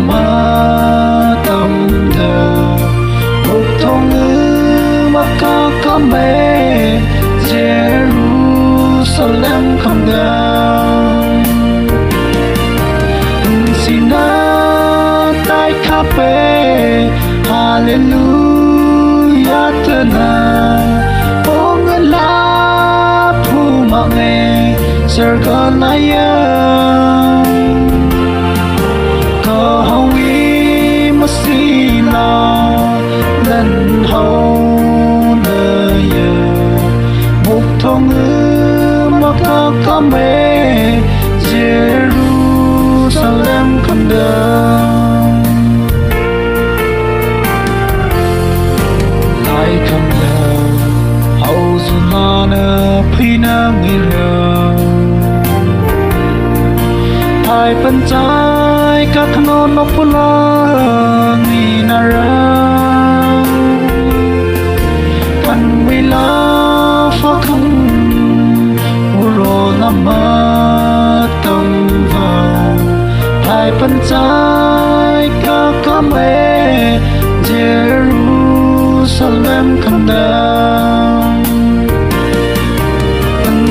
mơ tâm thờ một thong ngữ mà có mê Jerusalem không đau xin đã tay khắp bê Hallelujah thân à ô ngân lá phu mạo nghề giờ còn ai có hồng ý mà xì lo lần hầu nơi một thong ngữ mà có mê Jerusalem không đau lại không đau hầu dù nó nở phi nở nghi lờ hai bên trái các ngôn nó phun la nghi nà ra căn vi la phá không uro la mơ tâm vào hai bên trái các mê Jerusalem không đau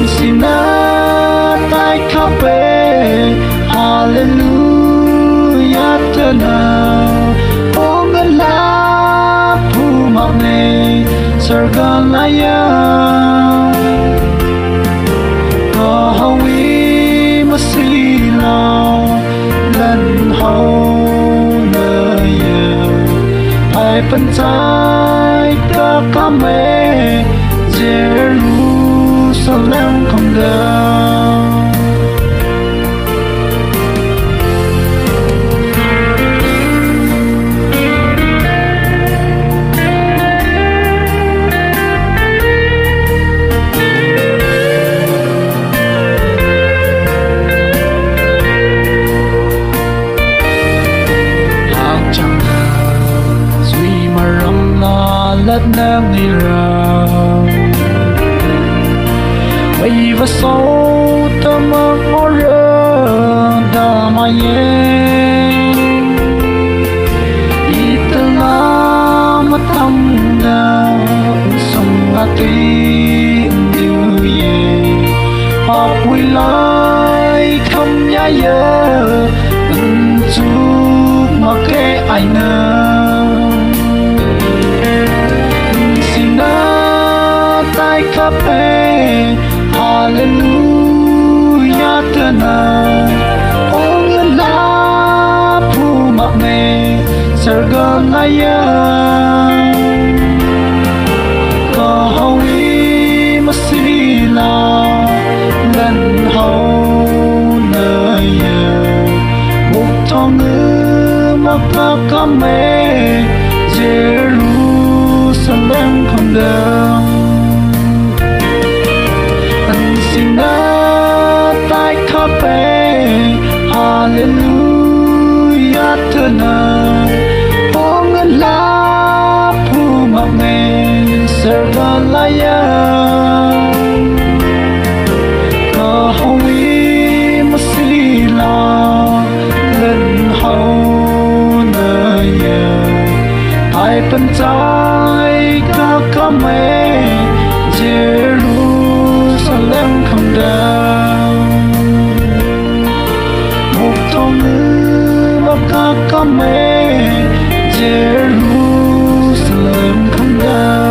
xin đã tay khắp bê Hallelujah thân à ô ngân lá phu mạo nghề giờ gần lại có hồng ý mà xì lo lần hầu nơi hai bên trái các mê Jerusalem không đau lất ngang đi ra bây và sâu tâm ước mơ rơ đà mà nhé đi từ lá mà tâm đà sông ngã tim điều về học vui lại không nhá nhớ chúc mà kê ai nơ khắp bê Hallelujah thân à ô ngân lá phu mạo nghề giờ gần lại có hồng ý mà xì lo lần hầu nơi một thong ngữ mà có mê Jerusalem không đau xin đã tay khắp bê Hallelujah thân à ô ngân lá phu mạo nghề giờ gần lại có hồng ý mà xì lo lần hầu nơi hai bên trái có mê Jerusalem không đau một thong ngữ mà có mê Jerusalem không đau